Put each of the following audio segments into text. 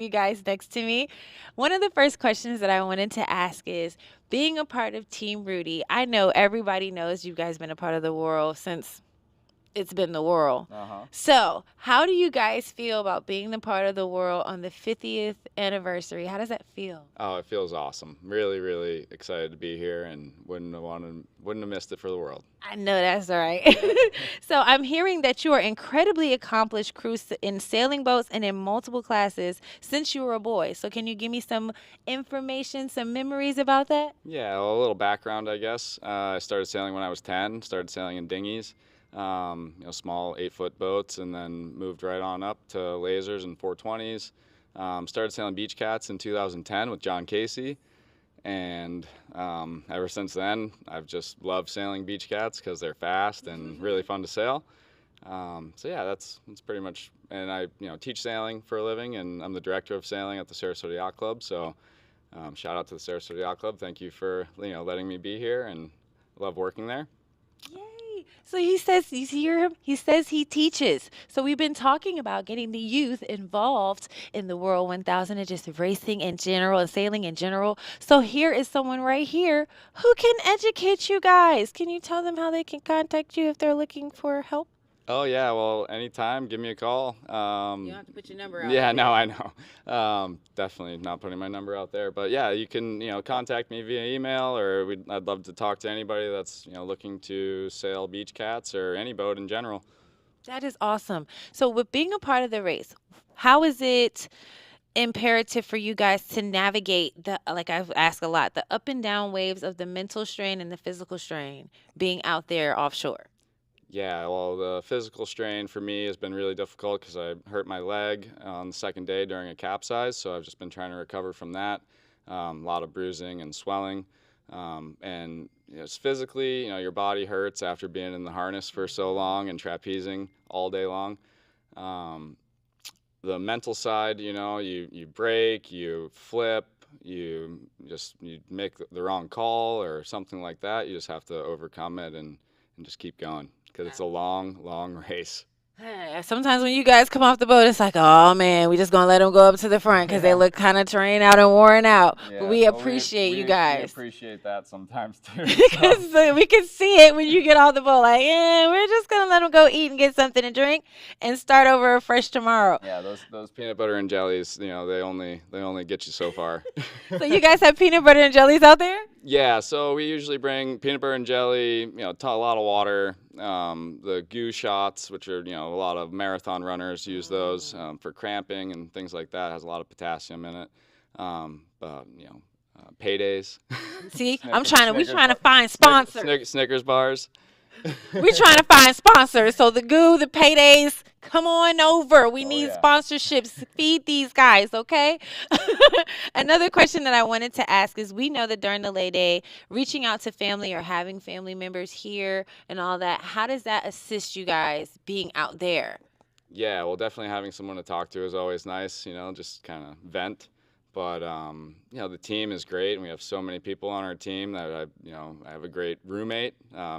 You guys next to me. One of the first questions that I wanted to ask is being a part of Team Rudy. I know everybody knows you guys been a part of the world since it's been the world. Uh-huh. So, how do you guys feel about being the part of the world on the 50th anniversary? How does that feel? Oh, it feels awesome. Really, really excited to be here, and wouldn't have missed it for the world. I know that's right. So, I'm hearing that you are incredibly accomplished crew in sailing boats and in multiple classes since you were a boy. So, can you give me some information, some memories about that? Yeah, well, a little background, I guess. I started sailing when I was 10. Started sailing in dinghies, small 8-foot boats, and then moved right on up to lasers and 420s. Started sailing beach cats in 2010 with John Casey, and ever since then, I've just loved sailing beach cats because they're fast and really fun to sail. So yeah, that's pretty much. And I teach sailing for a living, and I'm the director of sailing at the Sarasota Yacht Club. So shout out to the Sarasota Yacht Club. Thank you for letting me be here, and love working there. Yay. So he says, you hear him? He says he teaches. So we've been talking about getting the youth involved in the World 1000 and just racing in general and sailing in general. So here is someone right here who can educate you guys. Can you tell them how they can contact you if they're looking for help? Oh yeah, well anytime, give me a call. You don't have to put your number out Yeah, no, there. I know. Definitely not putting my number out there, but yeah, you can contact me via email, or I'd love to talk to anybody that's looking to sail beach cats or any boat in general. That is awesome. So with being a part of the race, how is it imperative for you guys to navigate the, like I've asked a lot, the up and down waves of the mental strain and the physical strain being out there offshore? Yeah, well, the physical strain for me has been really difficult because I hurt my leg on the second day during a capsize, so I've just been trying to recover from that. A lot of bruising and swelling. And it's physically, your body hurts after being in the harness for so long and trapezing all day long. Um, the mental side, you break, you flip, you make the wrong call or something like that. You just have to overcome it and just keep going because it's a long, long race. Sometimes when you guys come off the boat, it's like, oh man, we just gonna let them go up to the front because they Yeah. look kind of trained out and worn out. But Yeah. we Well, we appreciate you we we guys. appreciate that sometimes too. So Because we can see it when you get off the boat. Like, yeah, we're just gonna let them go eat and get something to drink and start over fresh tomorrow. yeah, those peanut butter and jellies, they only get you so far. So you guys have peanut butter and jellies out there? Yeah, so we usually bring peanut butter and jelly, a lot of water, the goo shots, which are, a lot of marathon runners use those for cramping and things like that. It has a lot of potassium in it. Paydays, See, we Snickers, trying to find sponsors. Snickers bars. We trying to find sponsors. So the goo, the paydays, come on over. We Oh need yeah. sponsorships. Feed these guys, okay? Another question that I wanted to ask is we know that during the lay day, reaching out to family or having family members here and all that, how does that assist you guys being out there? Yeah, well, definitely having someone to talk to is always nice, just kind of vent. But the team is great, and we have so many people on our team that I have a great roommate.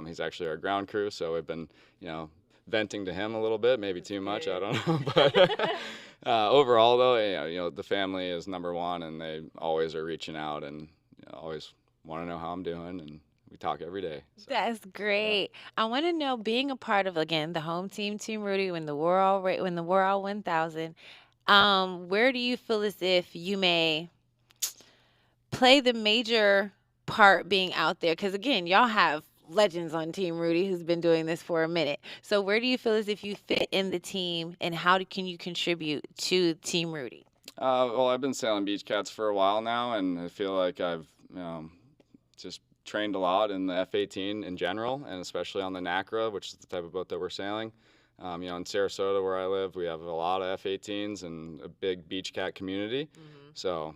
He's actually our ground crew, so we've been, venting to him a little bit, maybe too much, I don't know. But overall, though, the family is number one, and they always are reaching out and always want to know how I'm doing, and we talk every day. So That's yeah. great. I want to know being a part of again the home team, Team Rudy, when the World 1000. Where do you feel as if you may play the major part being out there? Because again, y'all have legends on Team Rudy who's been doing this for a minute. So where do you feel as if you fit in the team, and can you contribute to Team Rudy? Well, I've been sailing beach cats for a while now, and I feel like I've just trained a lot in the F-18 in general, and especially on the NACRA, which is the type of boat that we're sailing. In Sarasota, where I live, we have a lot of F-18s and a big beach cat community. So,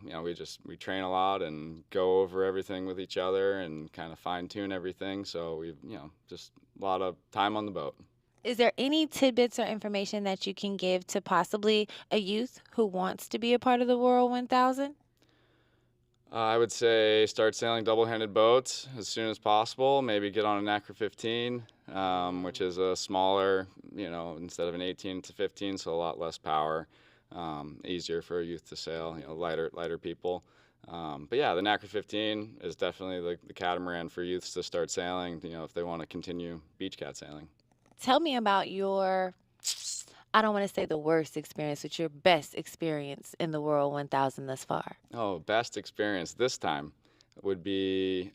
we train a lot and go over everything with each other and kind of fine tune everything. So we've, just a lot of time on the boat. Is there any tidbits or information that you can give to possibly a youth who wants to be a part of the World 1000? I would say start sailing double-handed boats as soon as possible. Maybe get on a NACRA 15, which is a smaller, instead of an 18, it's a 15, so a lot less power. easier for a youth to sail. Lighter people. But yeah, the NACRA 15 is definitely the catamaran for youths to start sailing. If they want to continue beach cat sailing. Tell me about your, I don't want to say the worst experience, but your best experience in the World 1000 thus far. Oh, best experience this time would be,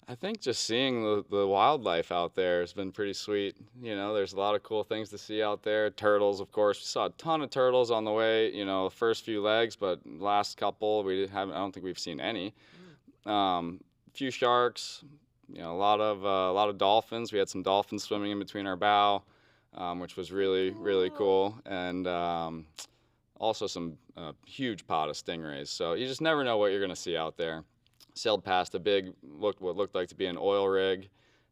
I think just seeing the wildlife out there has been pretty sweet. There's a lot of cool things to see out there. Turtles, of course. We saw a ton of turtles on the way, the first few legs, but last couple, I don't think we've seen any. Few sharks, a lot of dolphins. We had some dolphins swimming in between our bow, which was really cool. And also some huge pot of stingrays. So you just never know what you're going to see out there. Sailed past a big, what looked like to be an oil rig.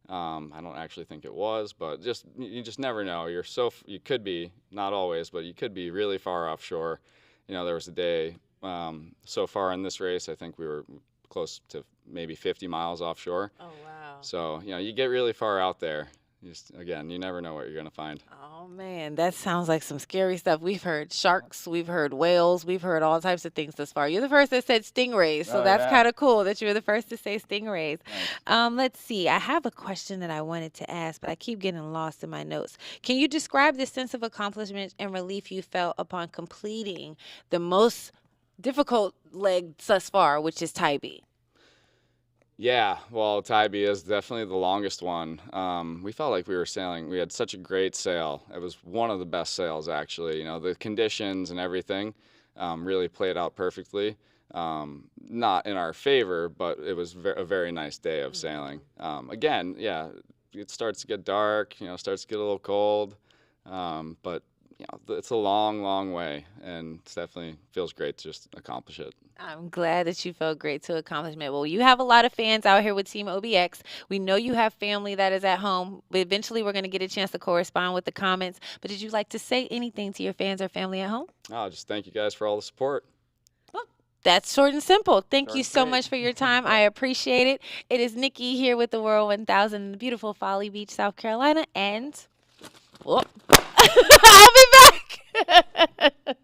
I don't actually think it was, but you just never know. You could be, not always, but you could be really far offshore. There was a day so far in this race, I think we were close to maybe 50 miles offshore. Oh, wow. So, you get really far out there. Again, you never know what you're going to find. Oh, man, that sounds like some scary stuff. We've heard sharks, we've heard whales, we've heard all types of things thus far. You're the first that said stingrays, so that's kind of cool that you were the first to say stingrays. Nice. Let's see. I have a question that I wanted to ask, but I keep getting lost in my notes. Can you describe the sense of accomplishment and relief you felt upon completing the most difficult leg thus far, which is Tybee? Yeah, well, Tybee is definitely the longest one. We felt like we were sailing. We had such a great sail. It was one of the best sails, actually. The conditions and everything really played out perfectly. Not in our favor, but it was a very nice day of sailing. Again, yeah, it starts to get dark, starts to get a little cold, but it's a long way, and it definitely feels great to just accomplish it. I'm glad that you felt great to accomplishment. Well, you have a lot of fans out here with Team OBX. We know you have family that is at home. But eventually, we're going to get a chance to correspond with the comments. But did you like to say anything to your fans or family at home? Oh, just thank you guys for all the support. Well, that's short and simple. Thank Short you and so sweet. much for your time. I appreciate it. It is Nikki here with the World 1000 in the beautiful Folly Beach, South Carolina. And, whoop, I'll be back.